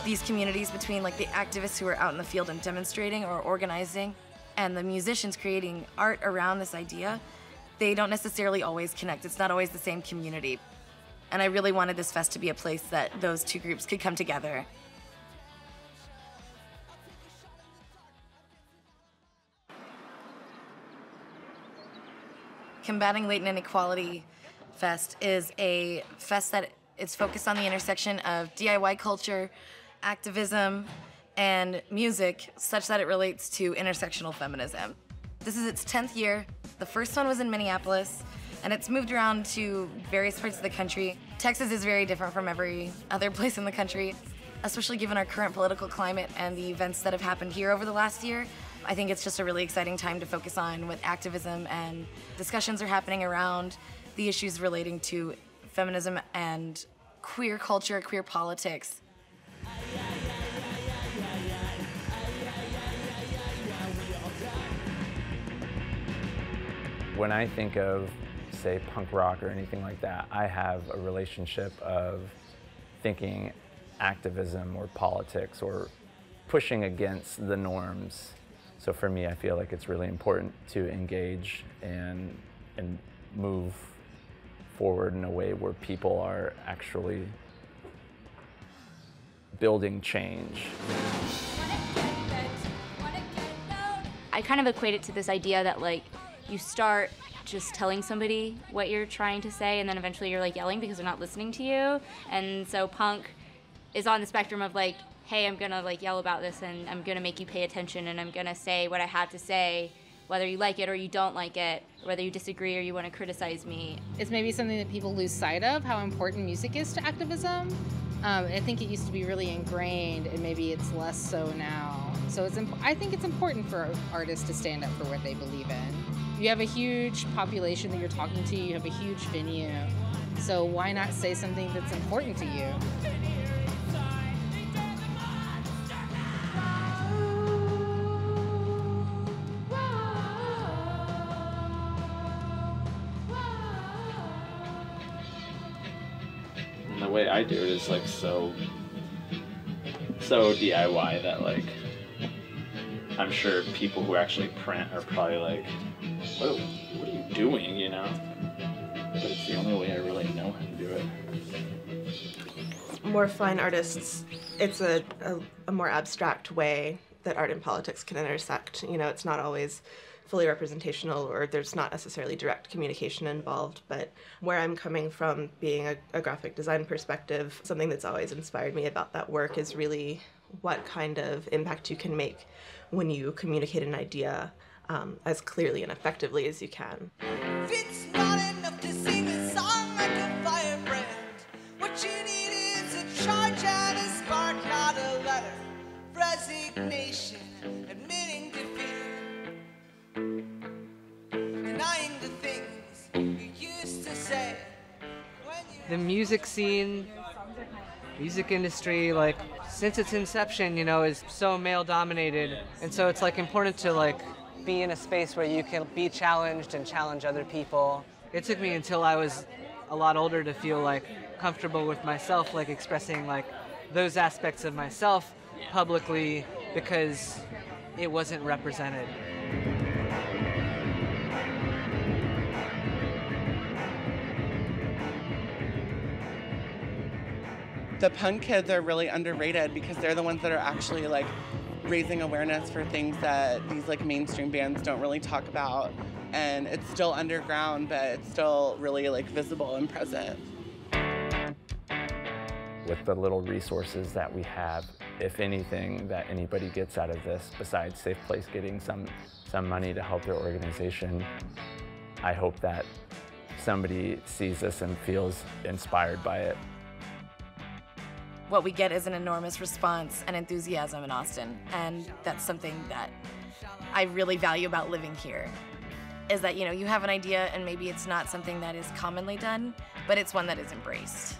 These communities between like the activists who are out in the field and demonstrating or organizing and the musicians creating art around this idea, they don't necessarily always connect. It's not always the same community. And I really wanted this fest to be a place that those two groups could come together. Combating Latent Inequality Fest is a fest that is focused on the intersection of DIY culture, activism, and music, such that it relates to intersectional feminism. This is its 10th year. The first one was in Minneapolis, and it's moved around to various parts of the country. Texas is very different from every other place in the country, especially given our current political climate and the events that have happened here over the last year. I think it's just a really exciting time to focus on what activism and discussions are happening around the issues relating to feminism and queer culture, queer politics. When I think of, say, punk rock or anything like that, I have a relationship of thinking activism or politics or pushing against the norms. So for me, I feel like it's really important to engage and move forward in a way where people are actually building change. I kind of equate it to this idea that like you start just telling somebody what you're trying to say, and then eventually you're like yelling because they're not listening to you. And so punk is on the spectrum of like, hey, I'm gonna like yell about this and I'm gonna make you pay attention and I'm gonna say what I have to say, whether you like it or you don't like it, whether you disagree or you want to criticize me. It's maybe something that people lose sight of, how important music is to activism. I think it used to be really ingrained, and maybe it's less so now. So I think it's important for artists to stand up for what they believe in. You have a huge population that you're talking to, you have a huge venue, so why not say something that's important to you? The way I do it is like so DIY that like I'm sure people who actually print are probably like, what are you doing, you know? But it's the only way I really know how to do it. More fine artists, it's a more abstract way that art and politics can intersect. You know, it's not always fully representational, or there's not necessarily direct communication involved, but where I'm coming from, being a graphic design perspective, something that's always inspired me about that work is really what kind of impact you can make when you communicate an idea as clearly and effectively as you can. It's not enough to sing a song like a firebrand. What you need is a charge and a spark, not a letter. Resignation, admitting defeat, denying the things you used to say. The music scene, music industry, like since its inception, you know, is so male dominated, and so it's like important to like be in a space where you can be challenged and challenge other people. It took me until I was a lot older to feel like comfortable with myself, like expressing like those aspects of myself publicly, because it wasn't represented. The punk kids are really underrated because they're the ones that are actually like raising awareness for things that these like mainstream bands don't really talk about, and it's still underground, but it's still really like visible and present. With the little resources that we have, if anything that anybody gets out of this, besides SafePlace getting some money to help their organization, I hope that somebody sees this and feels inspired by it. What we get is an enormous response and enthusiasm in Austin, and that's something that I really value about living here, is that, you know, you have an idea and maybe it's not something that is commonly done, but it's one that is embraced.